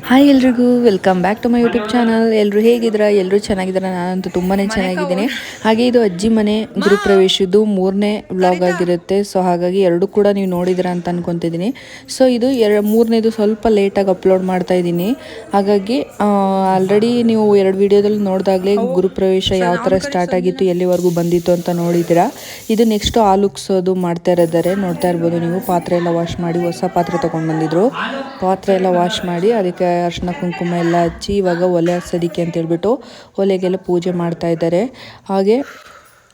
Hi ಎಲ್ರಿಗೂ welcome back to my YouTube channel. ಎಲ್ಲರೂ ಹೇಗಿದ್ದೀರಾ? ಎಲ್ಲರೂ ಚೆನ್ನಾಗಿದ್ದೀರಾ? ನಾನಂತೂ ತುಂಬಾ ಚೆನ್ನಾಗಿದ್ದೀನಿ. ಹಾಗೆ ಇದು ಅಜ್ಜಿ ಮನೆ ಗೃಹಪ್ರವೇಶದ್ದು 3ನೇ ವ್ಲಾಗ್ ಆಗಿರುತ್ತೆ. ಸೊ ಹಾಗಾಗಿ ಎರಡು ಕೂಡ ನೀವು ನೋಡಿದಿರಾ ಅಂತ ಅನ್ಕೊತಿದ್ದೀನಿ. ಸೊ ಇದು 3ನೇದು ಸ್ವಲ್ಪ ಲೇಟಾಗಿ ಅಪ್ಲೋಡ್ ಮಾಡ್ತಾ ಇದ್ದೀನಿ. ಹಾಗಾಗಿ ಆಲ್ರೆಡಿ ನೀವು 2 ವಿಡಿಯೋದಲ್ಲಿ ನೋಡಿದಾಗಲೇ ಗೃಹಪ್ರವೇಶ ಯಾವ ಥರ ಸ್ಟಾರ್ಟ್ ಆಗಿತ್ತು, ಎಲ್ಲಿವರೆಗೂ ಬಂದಿತ್ತು ಅಂತ ನೋಡಿದ್ದೀರಾ. ಇದು ನೆಕ್ಸ್ಟ್ ಆಲುಕ್ಸೋದು ಮಾಡ್ತಾ ಇದ್ದಾರೆ, ನೋಡ್ತಾ ಇರ್ಬೋದು ನೀವು. ಪಾತ್ರೆ ಎಲ್ಲ ವಾಶ್ ಮಾಡಿ ಹೊಸ ಪಾತ್ರೆ ತೊಗೊಂಡು ಬಂದಿದ್ರು. ಪಾತ್ರೆ ಎಲ್ಲ ವಾಶ್ ಮಾಡಿ ಅದಕ್ಕೆ ಅರಿಶಿನ ಕುಂಕುಮ ಎಲ್ಲ ಹಚ್ಚಿ ಇವಾಗ ಒಲೆ ಹಚ್ಚೋದಕ್ಕೆ ಅಂತ ಹೇಳ್ಬಿಟ್ಟು ಒಲೆಗೆಲ್ಲ ಪೂಜೆ ಮಾಡ್ತಾ ಇದ್ದಾರೆ. ಹಾಗೆ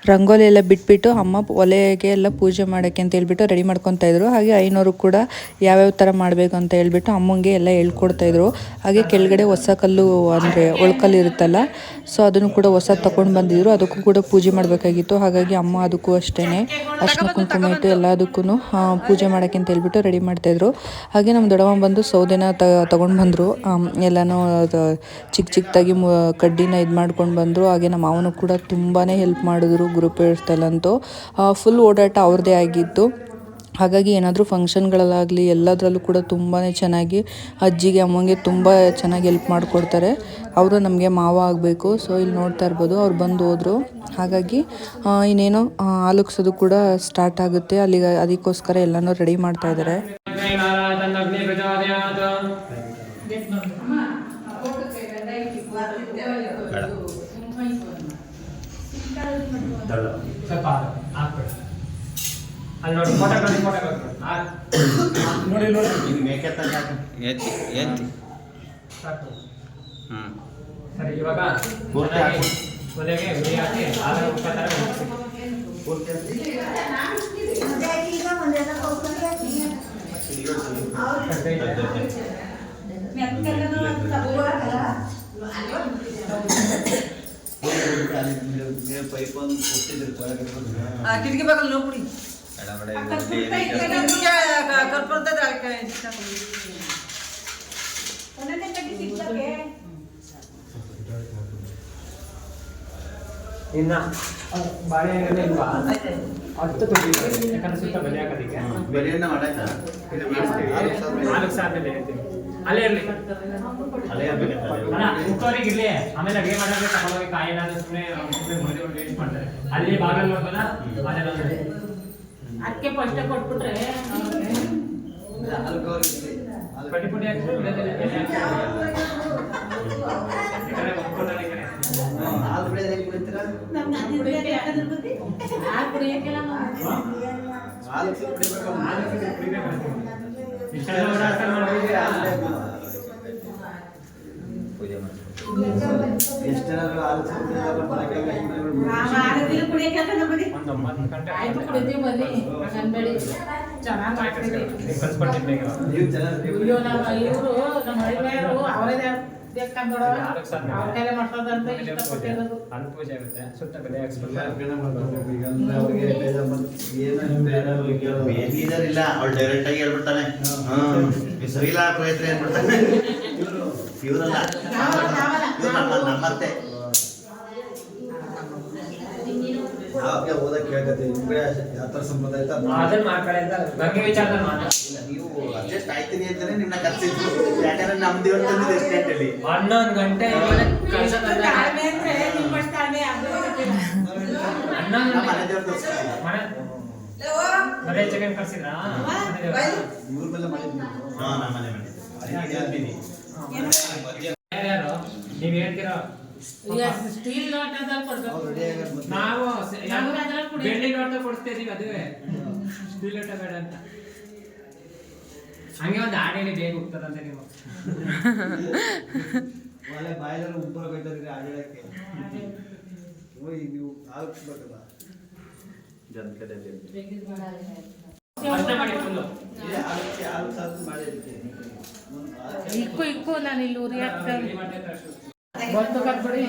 ರಂಗೋಲಿ ಎಲ್ಲ ಬಿಟ್ಬಿಟ್ಟು ಅಮ್ಮ ಒಲೆಗೆ ಎಲ್ಲ ಪೂಜೆ ಮಾಡೋಕ್ಕೆ ಅಂತ ಹೇಳ್ಬಿಟ್ಟು ರೆಡಿ ಮಾಡ್ಕೊತಾ ಇದ್ರು. ಹಾಗೆ ಐನೋರು ಕೂಡ ಯಾವ್ಯಾವ ಥರ ಮಾಡಬೇಕು ಅಂತ ಹೇಳ್ಬಿಟ್ಟು ಅಮ್ಮಂಗೆ ಎಲ್ಲ ಹೇಳ್ಕೊಡ್ತಾ ಇದ್ರು. ಹಾಗೆ ಕೆಳಗಡೆ ಹೊಸ ಕಲ್ಲು ಅಂದರೆ ಒಳ್ಕಲ್ಲು ಇರುತ್ತಲ್ಲ, ಸೊ ಅದನ್ನು ಕೂಡ ಹೊಸ ತಗೊಂಡು ಬಂದಿದ್ರು. ಅದಕ್ಕೂ ಕೂಡ ಪೂಜೆ ಮಾಡಬೇಕಾಗಿತ್ತು. ಹಾಗಾಗಿ ಅಮ್ಮ ಅದಕ್ಕೂ ಅಷ್ಟೇ ಅರಿಶಿನ ಕುಂಕುಮ ಇಟ್ಟು ಎಲ್ಲದಕ್ಕೂ ಪೂಜೆ ಮಾಡೋಕ್ಕೆ ಅಂತ ಹೇಳ್ಬಿಟ್ಟು ರೆಡಿ ಮಾಡ್ತಾಯಿದ್ರು. ಹಾಗೆ ನಮ್ಮ ದೊಡ್ಡಮ್ಮ ಬಂದು ಸೌದೆನ ತಗೊಂಡು ಬಂದರು. ಎಲ್ಲನೂ ಚಿಕ್ಕದಾಗಿ ಕಡ್ಡಿನ ಇದು ಮಾಡ್ಕೊಂಡು ಬಂದರು. ಹಾಗೆ ನಮ್ಮ ಮಾವನು ಕೂಡ ತುಂಬಾ ಹೆಲ್ಪ್ ಮಾಡಿದ್ರು. ಗ್ರೂಪ್ಸ್ತಲ್ಲಂತೂ ಫುಲ್ ಓಡಾಟ ಅವ್ರದ್ದೇ ಆಗಿತ್ತು. ಹಾಗಾಗಿ ಏನಾದರೂ ಫಂಕ್ಷನ್ಗಳಲ್ಲಾಗಲಿ ಎಲ್ಲದರಲ್ಲೂ ಕೂಡ ತುಂಬಾ ಚೆನ್ನಾಗಿ ಅಜ್ಜಿಗೆ ಅಮ್ಮಂಗೆ ತುಂಬ ಚೆನ್ನಾಗಿ ಹೆಲ್ಪ್ ಮಾಡಿಕೊಡ್ತಾರೆ. ಅವರು ನಮಗೆ ಮಾವ ಆಗಬೇಕು. ಸೊ ಇಲ್ಲಿ ನೋಡ್ತಾ ಇರ್ಬೋದು ಅವ್ರು ಬಂದು ಹೋದರು. ಹಾಗಾಗಿ ಇನ್ನೇನೋ ಆಲುಕ್ಸೋದು ಕೂಡ ಸ್ಟಾರ್ಟ್ ಆಗುತ್ತೆ. ಅದಕ್ಕೋಸ್ಕರ ಎಲ್ಲನೂ ರೆಡಿ ಮಾಡ್ತಾ ಇದ್ದಾರೆ. ಅಲ್ಲಿ ನೋಡಿ ಫೋಟೋ ನೋಡಿ ಸರಿ. ಇವಾಗ ಒಲೆಗೆ ಉರಿ ಹಾಕಿ ಆಧಾರ ಮುಖಾಂತರ ಕಿಟಕಿ ಬಾಗಲ್ ನೋಡ್ಬಿಡಿ. ಇನ್ನ ಬಾಳೆಹಣ್ಣು ಇಲ್ವಾ? ಅಷ್ಟು ಯಾಕಂದ್ರೆ ಸುತ್ತ ಬಲಿ ಹಾಕೋದಕ್ಕೆ ನಾಲ್ಕು ಸಾವಿರ ಹೇಳ್ತೀನಿ. ಅಲ್ಲೇ ಇರಲಿ, ಮುಖವರಿಗೆ ಇರಲಿ. ಆಮೇಲೆ ಅಡುಗೆ ಮಾಡೋದ್ರೆ ತಗೊಂಡೋಗಿ ಕಾಯಿ ಏನಾದ್ರು ಸುಮ್ಮನೆ ವೇಸ್ಟ್ ಮಾಡ್ತಾರೆ. ಅಲ್ಲಿ ಬಾಗಲ್ ನೋಡ್ಬೋದ ಅದಕ್ಕೆ ಫಸ್ಟ್ ಕೊಟ್ಬಿಟ್ರೆ ಪಟ್ಟಿ ಪುಡಿ ಡೈರೆಕ್ಟ್ ಆಗಿ ಹೇಳ್ಬಿಡ್ತಾನೆ. ಇವರಲ್ಲ ನಮ್ಮತ್ತೆ ಓದಕ್ಕೆ ಕೇಳ್ಕತ್ತೆ. ಯಾವ ಥರ ಸಂಪ್ರದಾಯ ನೀವು ಅಡ್ಜಸ್ಟ್ ಆಯ್ತೀನಿ ಅಂತಾನೆ ನಿಮ್ನ ಕರ್ಸಿದ್ರು. ಯಾಕಂದ್ರೆ ನಮ್ದು ಇವತ್ತು ಎಷ್ಟೇಂಟಲ್ಲಿ 11 ಗಂಟೆ ಮನೆ ದೇವ್ರ ತೋರಿಸ್ತೀನಿ. ಮನೆ ಚಿಕನ್ ಕರ್ಸಿದ್ರಾ? ಇವ್ರ ಮೇಲೆ ಮಾಡಿದ್ವಿ. ನಮ್ಮ ಮನೆ ಮಾಡಿದ್ವಿ. ನೀವ್ ಹೇಳ್ತೀರಾ ಸ್ಟೀಲ್ ಲೋಟದಲ್ಲಿ ಕೊಡ್ಬೇಕು. ನಾವು ಬೆಳ್ಳಿ ಲೋಟ ಕೊಡಿಸ್ತಾ ಇದೀವಿ. ಅದುವೇ ಸ್ಟೀಲ್ ಲೋಟ ಬೇಡ ಅಂತ. ಹಂಗೆ ಒಂದು ಆಡೇಳಿ ಬೇಗ ಹೋಗ್ತದಂತೆ ನೀವು. ಒಳ್ಳೆ ಬಾಯಲ್ಲರೂ ಉಬ್ಬರ ಕಟ್ಟಿದ್ರೆ ಆಡೇಳಕ್ಕೆ ನೀವು ಆಗ್ಬೇಕಲ್ಲ. ಇಕ್ಕು ನಾನು ಇಲ್ಲಿ ಉರಿ ಹಾಕ್ತೇನೆ. ಗೊತ್ತು ಕಟ್ಬಿಡಿ.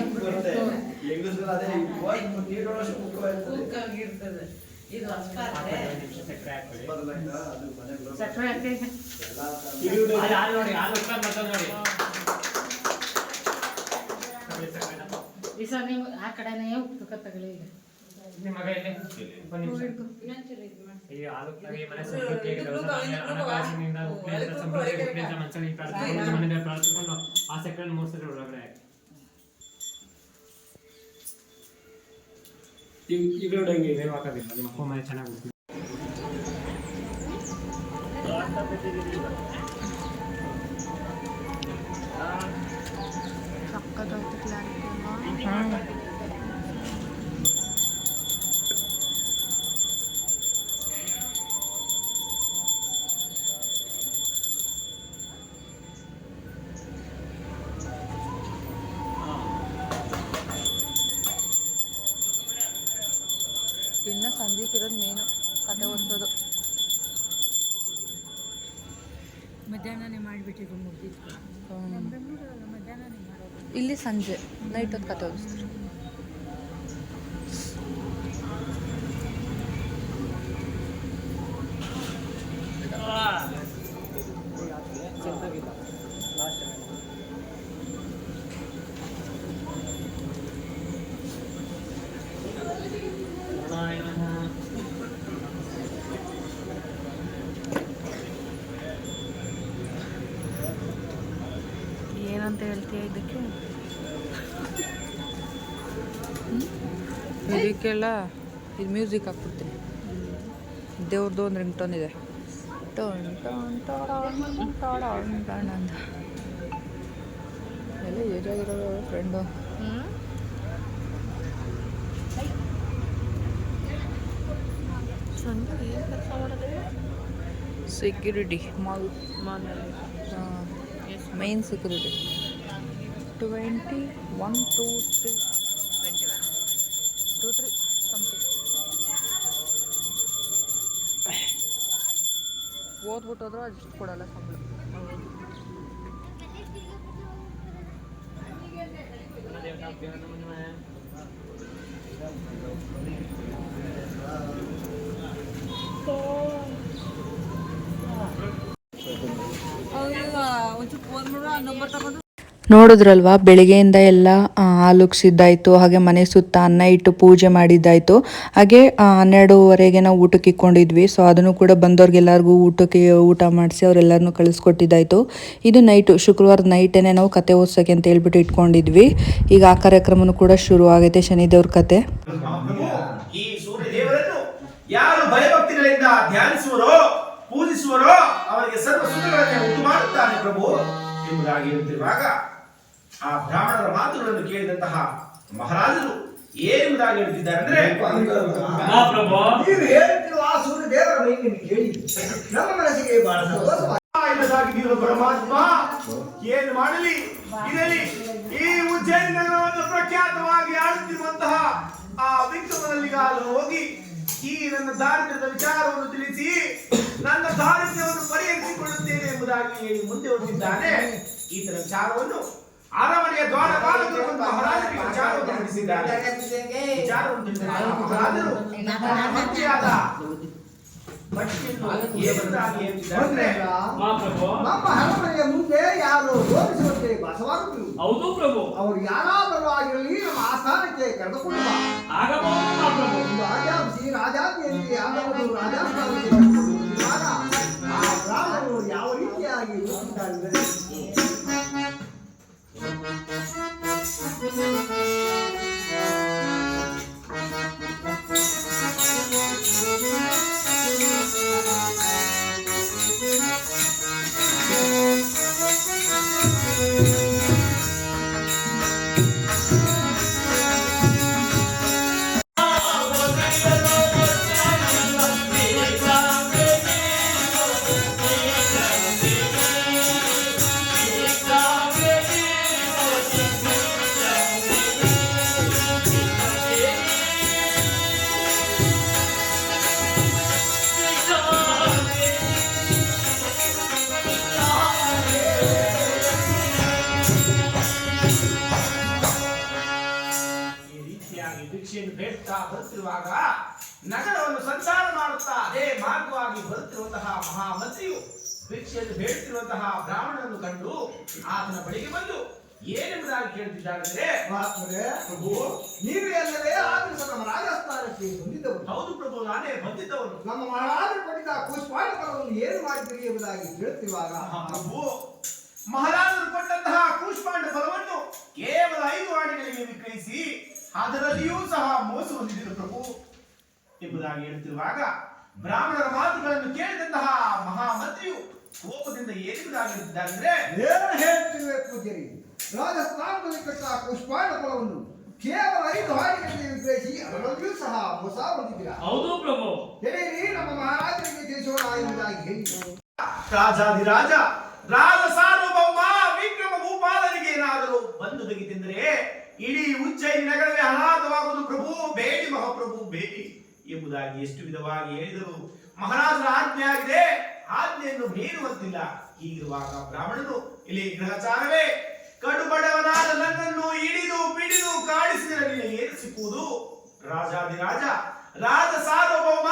ಸಕ್ಕರೆ ಹಾಕಿ ಈ ಸಲ ನೀವು ಆ ಕಡೆನೇ ಉಪ್ಪು ತಗೊಳ್ಳಿ. ನಿಮ್ಮ ಮಗ ಎಲ್ಲಿ? ಈ ಆಲೂಕ್ಕಾಗಿ ಮನೆ ಸಮೃದ್ಧಿಯಾಗಿ ಹಣಕಾಸಿನಿಂದ ಉಪನೇತ್ರ ಸಮೃದ್ಧಿಯಾಗಿ ಉಪನೇತ್ರ ಮನಸ್ಸಲ್ಲಿ ಪ್ರಾರ್ಥಿಸಿಕೊಂಡು ಮನೆಯ ಪ್ರಾರ್ಥಿಸಿಕೊಂಡು ಸೆಕೆಂಡ್ 3 ಸೆಕೆಂಡ್ ಒಳಗಡೆ ಈ ವಿಡಿಯೋ ಹೆಂಗೆ ಇದೆ ಹಾಕೋದಿಲ್ಲ ನಿಮ್ಮ ಅಪ್ಪ ಮನೆ ಚೆನ್ನಾಗಿ ಸಕ್ಕತ್ತಾಯ್ತು ಕ್ಲಾರಿಟಿ ಅಲ್ವಾ? ಇನ್ನು ಸಂಜೆಗಿರೋದು ಮೇನು ಕತೆ ಓದಿಸೋದು. ಮಧ್ಯಾಹ್ನನೇ ಮಾಡಿಬಿಟ್ಟಿದ್ರು ಮುಗಿದ್ದು. ಬೆಂಗಳೂರಲ್ಲ ಮಧ್ಯಾಹ್ನನೇ ಮಾಡೋದು. ಇಲ್ಲಿ ಸಂಜೆ ನೈಟ್ ಹೊತ್ತು ಕತೆ ಓದಿಸ್ತಾರೆ. ಏನಂತ ಹೇಳ್ತೀಯ ಇದಕ್ಕೆ? ಇದಕ್ಕೆಲ್ಲ ಇದು ಮ್ಯೂಸಿಕ್ ಹಾಕ್ಬಿಡ್ತೀನಿ. ದೇವ್ರದ್ದು ಒಂದು ರಿಂಗ್ ಟೋನ್ ಇದೆ. Tone tone tone tone tone ಅಂತ ಎಲ್ಲ ಏಜ್ ಆಗಿರೋ ಫ್ರೆಂಡು. ಏನು ಕೆಲಸ ಮಾಡೋದು? ಸೆಕ್ಯೂರಿಟಿ ಮಾಲ್ ಮಾಲ್ನಲ್ಲಿ ಮೇನ್ ಸೆಕ್ಯೂರಿಟಿ. 20 1 2 3 21 2 3 ಸಮಥಿಂಗ್. ಓದ್ಬಿಟ್ಟೋದ್ರು ಅಷ್ಟು ಕೊಡಲ್ಲ ಸಂಬಳ. ನೋಡಿದ್ರಲ್ವಾ, ಬೆಳಿಗ್ಗೆಯಿಂದ ಎಲ್ಲ ಆಲುಗ್ಸಿದ್ದಾಯಿತು, ಹಾಗೆ ಮನೆ ಸುತ್ತ ಅನ್ನ ಇಟ್ಟು ಪೂಜೆ ಮಾಡಿದ್ದಾಯಿತು. ಹಾಗೆ 12:30ಗೆ ನಾವು ಊಟಕ್ಕೆ ಇಕ್ಕೊಂಡಿದ್ವಿ. ಸೊ ಅದನ್ನು ಕೂಡ ಬಂದವ್ರಿಗೆಲ್ಲರಿಗೂ ಊಟ ಮಾಡಿಸಿ ಅವರೆಲ್ಲರನ್ನೂ ಕಳಿಸ್ಕೊಟ್ಟಿದ್ದಾಯಿತು. ಇದು ನೈಟು, ಶುಕ್ರವಾರದ ನೈಟೇನೆ ನಾವು ಕತೆ ಓದ್ಸೋಕ್ಕೆ ಅಂತ ಹೇಳ್ಬಿಟ್ಟು ಇಟ್ಕೊಂಡಿದ್ವಿ. ಈಗ ಆ ಕಾರ್ಯಕ್ರಮನೂ ಕೂಡ ಶುರು ಆಗೈತೆ, ಶನಿದೇವ್ರ ಕತೆ. ಈ ಸೂರ್ಯ ದೇವರನ್ನು ಯಾರು ಭಯಭಕ್ತಿಗಳಿಂದ ಧ್ಯಾನಿಸುವರೋ ಪೂಜಿಸುವರೋ ಅವರಿಗೆ ಸರ್ವ ಸುಖಗಳನ್ನು ಉಂಟು ಮಾಡುತ್ತಾನೆ ಪ್ರಭು ಎಂಬುದಾಗಿ ಹೇಳುತ್ತಿರುವಾಗ ಆ ಬ್ರಾಹ್ಮಣರ ಮಾತುಗಳನ್ನು ಕೇಳಿದಂತಹ ಮಹಾರಾಜರು ಏನೆಂಬುದಾಗಿ ಹೇಳ್ತಿದ್ದಾರೆ ಅಂದ್ರೆ, ನೀವು ಹೇಳ್ತಿರುವ ಆ ಸೂರ್ಯ ದೇವರ ಮಹಿಮೆಯನ್ನು ಕೇಳಿ ನಮ್ಮ ಮನಸ್ಸಿಗೆ ಬಹಳ ಸಂತೋಷವಾಗಿದೆ. ಪರಮಾತ್ಮ ಏನು ಮಾಡಲಿ ಇದರಲ್ಲಿ ಈ ಉಜ್ಜಯಿನಿ ನಗರವನ್ನು ಪ್ರಖ್ಯಾತವಾಗಿ ಆಳುತ್ತಿರುವಂತಹ ಆ ವಿಕ್ರಮನಲ್ಲಿಗಾಲು ಹೋಗಿ ಈ ನನ್ನ ದಾರಿದ್ರ್ಯದ ವಿಚಾರವನ್ನು ತಿಳಿಸಿ ನನ್ನ ದಾರಿದ್ರ್ಯವನ್ನು ಪರಿಹರಿಸಿಕೊಳ್ಳುತ್ತೇನೆ ಎಂಬುದಾಗಿ ಹೇಳಿ ಮುಂದೆ ಹೋಗಿದ್ದಾನೆ. ಈತನ ವಿಚಾರವನ್ನು ಅರಮನೆಯ ದ್ವಾರಪಾಲಕರು ಒಂದು ಮಹಾರಾಜರಿಗೆ ವಿಚಾರವನ್ನು ತಿಳಿಸಿದ್ದಾರೆ. ವಿಚಾರವನ್ನು ತಿಳಿಸಿದ್ದಾರೆ ಮಹಾರಾಜರು ಮಂತ್ರಿಯಾದ ನಮ್ಮ ಅರಮನೆಯ ಮುಂದೆ ಯಾರು ರೋಗಿಸುವಂತೆ ಬಸವಾಗುತ್ತಿರು. ಹೌದು ಪ್ರಭು. ಅವರು ಯಾರಾದರೂ ಆಗಿರಲಿ ನಮ್ಮ ಆಸ್ಥಾನಕ್ಕೆ ಕರೆದುಕೊಂಡು ಬಾ. ರಾಜಾಂಶಿ ರಾಜಾಜ್ಞೆಯಲ್ಲಿ ಆದವರು ರಾಜಾಸ್ಥಾನಕ್ಕೆ ಕರೆದುಕೊಳ್ಳುತ್ತಿರುವಾಗ ಆ ಬ್ರಾಹ್ಮಣರು ಯಾವ ರೀತಿಯಾಗಿ ಇರುತ್ತಿದ್ದಾರೆ. ಬರುತ್ತಿರುವಾಗ ನಗರವನ್ನು ಸಂಚಾರ ಮಾಡುತ್ತಾ ಅದೇ ಮಾರ್ಗವಾಗಿ ಬರುತ್ತಿರುವಂತಹ ಮಹಾಮಂತ್ರಿಯು ಭಿಕ್ಷೆಯನ್ನು ಬೇಡುತ್ತಿರುವಂತಹ ಬ್ರಾಹ್ಮಣನನ್ನು ಕಂಡು ಆತನ ಬಳಿಗೆ ಬಂದು ಏನೆಂಬುದಾಗಿ ಕೇಳುತ್ತಿದ್ದಾರೆಂದರೆ, ಪ್ರಭು ನೀವು ಎಲ್ಲವೇ ಆದರೂ ನಮ್ಮ ರಾಜಸ್ಥಾನಕ್ಕೆ ಬಂದಿದ್ದವರು. ಹೌದು ಪ್ರಭು, ನಾನೇ ಬಂದಿದ್ದವನು. ನಮ್ಮ ಮಹಾರಾಜರು ಕೊಟ್ಟಿದ್ದ ಕೂಷ್ಮಾಂಡವನ್ನು ಏನು ಮಾಡಿದ್ದೀರಿ ಎಂಬುದಾಗಿ ಕೇಳುತ್ತಿರುವಾಗ, ಪ್ರಭು ಮಹಾರಾಜರು ಕೊಟ್ಟಂತಹ ಕೂಷ್ಮಾಂಡ ಎಂಬುದಾಗಿ ಹೇಳ್ತಿರುವಾಗ ಬ್ರಾಹ್ಮಣರ ಮಾತುಗಳನ್ನು ಕೇಳಿದಂತಹ ಮಹಾಮಂತ್ರಿಯು ಕೋಪದಿಂದ ಏನೆಂಬುದಾಗಿರುತ್ತಿದ್ದಾರೆಂದ್ರೆ, ಏನು ಹೇಳ್ತಿರುವೆ ಪೂಜ್ಯರಿ? ರಾಜಸ್ಥಾನದಲ್ಲಿ ಕಟ್ಟ ಪುಷ್ಪಾಣ ಕುಲವನ್ನು ಕೇವಲ 5 ಹಾಡಿಗಳಿಗೆ ವಿಗ್ರಹಿಸಿ ಅದರಲ್ಲಿಯೂ ಸಹ ಮೋಸ ಹೊಂದಿದ್ದೀರಾ. ಹೌದು ಪ್ರಭು. ಹೇಳಿರಿ, ನಮ್ಮ ಮಹಾರಾಜರಿಗೆ ತಿಳಿಸೋಣ ಎಂಬುದಾಗಿ ಹೇಳಿ. ರಾಜಾಧಿರಾಜ ರಾಜ ಸಾರ್ವಭೌಮ ವಿಕ್ರಮ ಭೂಪಾಲನಿಗೆ ಏನಾದರೂ ಬಂದು ತೆಗೆದಿದ್ದರೆ ಇಡೀ ಉಜ್ಜಯಿನಿ ನಗರವೇ ಅನಾಥವಾಗುವುದು ಪ್ರಭು, ಬೇಡಿ ಮಹಾಪ್ರಭು ಬೇಡಿ ಎಂಬುದಾಗಿ ಎಷ್ಟು ವಿಧವಾಗಿ ಹೇಳಿದರು. ಮಹಾರಾಜರ ಆಜ್ಞೆ ಆಗಿದೆ, ಆಜ್ಞೆಯನ್ನು ಮೀರುವಂತಿಲ್ಲ. ಹೀಗಿರುವಾಗ ಬ್ರಾಹ್ಮಣನು ಇಲ್ಲಿ ಗ್ರಹಚಾರವೇ, ಕಡು ಬಡವನಾದ ನನ್ನನ್ನು ಹಿಡಿದು ಬಿಡಿದು ಕಾಡಿಸಿದರೆ ನಿನಗೆ ಏನು ಸಿಕ್ಕುವುದು? ರಾಜಾಧಿರಾಜ ರಾಜ ಸಾರ್ವಭೌಮ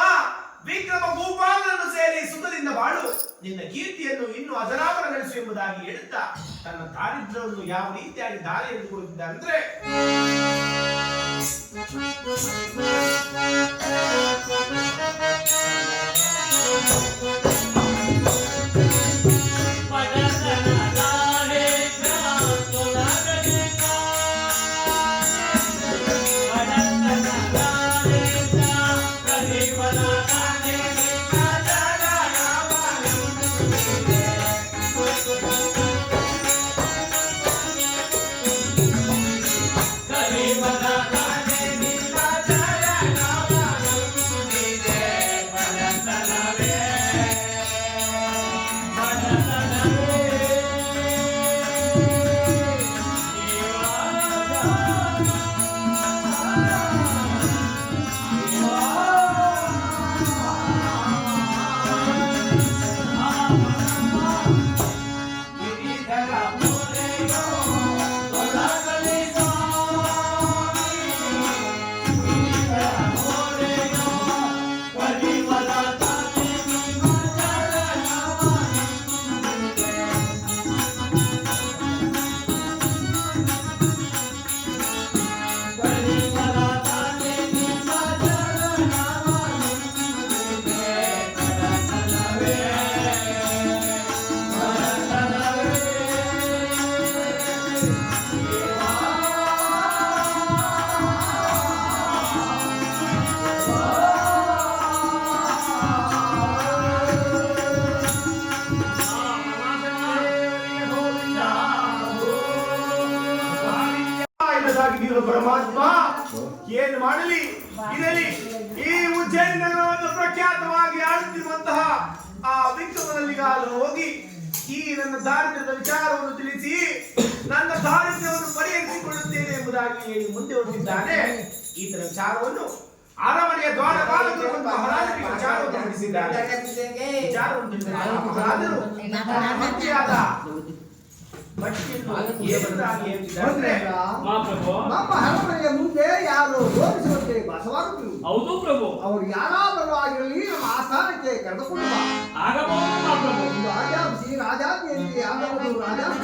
ವಿಕ್ರಮ ಭೂಪಾಲನನ್ನು ಸೇರಿ ಸುಖದಿಂದ ಬಾಳು, ನಿನ್ನ ಕೀರ್ತಿಯನ್ನು ಇನ್ನೂ ಅಜರಾಮರಗೊಳಿಸು ಎಂಬುದಾಗಿ ಹೇಳುತ್ತಾ ತನ್ನ ದಾರಿದ್ರ್ಯವನ್ನು ಯಾವ ರೀತಿಯಾಗಿ ದಾರಿ ಎಳೆದುಕೊಳ್ಳುತ್ತಿದ್ದಾರೆಂದ್ರೆ, ಪರಮಾತ್ಮ ಏನು ಮಾಡಲಿ ಇದರಲ್ಲಿ ಈ ಉಜ್ಜಯಿನಿ ನಗರವನ್ನು ಪ್ರಖ್ಯಾತವಾಗಿ ಆಳುತ್ತಿರುವಂತಹ ಆ ವಿಕ್ರಮನಲ್ಲಿಗಾದರೂ ಹೋಗಿ ಈ ನನ್ನ ದಾರಿದ್ರ್ಯದ ವಿಚಾರವನ್ನು ತಿಳಿಸಿ ನನ್ನ ದಾರಿದ್ರ್ಯವನ್ನು ಪರಿಹರಿಸಿಕೊಳ್ಳುತ್ತೇನೆ ಎಂಬುದಾಗಿ ಹೇಳಿ ಮುಂದೆ ಹೊರಟಿದ್ದಾನೆ. ಈತನ ವಿಚಾರವನ್ನು ಅರಮನೆಯ ದ್ವಾರಪಾಲಕರು ಮತ್ತು ಮಹಾರಾಜರಿಗೆ ವಿಚಾರವನ್ನು ತಿಳಿಸಿದ್ದಾರೆ. ವಿಚಾರವನ್ನು ತಿಳಿಸಿದ ಮಹಾರಾಜರು ಮಂತ್ರಿಯಾದ ನಮ್ಮ ಅರಮನೆಯ ಮುಂದೆ ಯಾರು ತೋರಿಸುವಂತೆ ಭಾಸವಾಗುತ್ತಿರು. ಹೌದು ಪ್ರಭು. ಅವರು ಯಾರಾದರೂ ಆಗಿರಲಿ ನಮ್ಮ ಆಸ್ಥಾನಕ್ಕೆ ಕರೆದುಕೊಂಡು ಬಾ. ಆಗಬಹುದು ಮಹಾಪ್ರಭು. ರಾಜಾಂಶಿ ರಾಜಾಜ್ಞೆಯಲ್ಲಿ ಆಗಬಹುದು ರಾಜಾಂಶ